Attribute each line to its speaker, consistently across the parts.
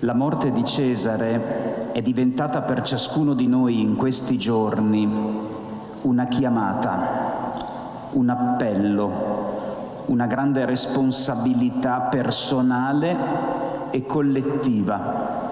Speaker 1: La morte di Cesare è diventata per ciascuno di noi in questi giorni una chiamata, un appello, una grande responsabilità personale e collettiva.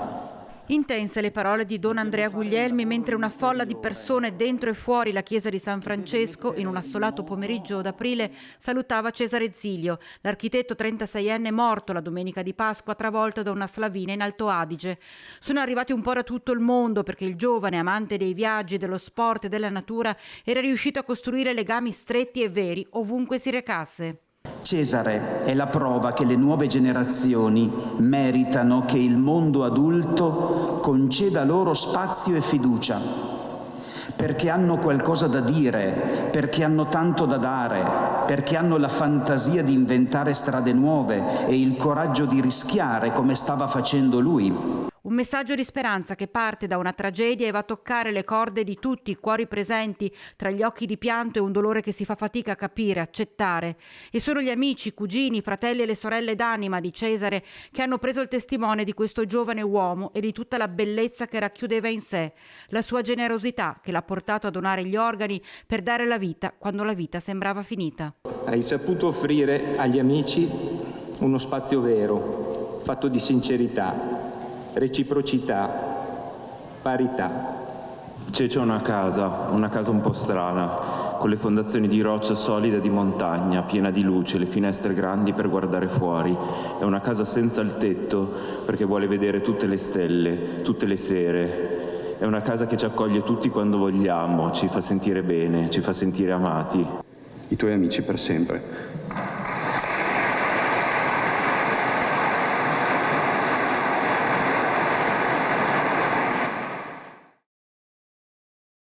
Speaker 2: Intense le parole di Don Andrea Guglielmi mentre una folla di persone dentro e fuori la chiesa di San Francesco, in un assolato pomeriggio d'aprile, salutava Cesare Zilio, l'architetto 36enne morto la domenica di Pasqua travolto da una slavina in Alto Adige. Sono arrivati un po' da tutto il mondo perché il giovane, amante dei viaggi, dello sport e della natura, era riuscito a costruire legami stretti e veri ovunque si recasse.
Speaker 1: Cesare è la prova che le nuove generazioni meritano che il mondo adulto conceda loro spazio e fiducia, perché hanno qualcosa da dire, perché hanno tanto da dare, perché hanno la fantasia di inventare strade nuove e il coraggio di rischiare come stava facendo lui.
Speaker 2: Un messaggio di speranza che parte da una tragedia e va a toccare le corde di tutti i cuori presenti, tra gli occhi di pianto e un dolore che si fa fatica a capire, accettare. E sono gli amici, i cugini, i fratelli e le sorelle d'anima di Cesare che hanno preso il testimone di questo giovane uomo e di tutta la bellezza che racchiudeva in sé, la sua generosità che l'ha portato a donare gli organi per dare la vita quando la vita sembrava finita.
Speaker 3: Hai saputo offrire agli amici uno spazio vero, fatto di sincerità, reciprocità, parità.
Speaker 4: C'è una casa un po' strana, con le fondazioni di roccia solida di montagna, piena di luce, le finestre grandi per guardare fuori. È una casa senza il tetto, perché vuole vedere tutte le stelle, tutte le sere. È una casa che ci accoglie tutti quando vogliamo, ci fa sentire bene, ci fa sentire amati.
Speaker 5: I tuoi amici per sempre.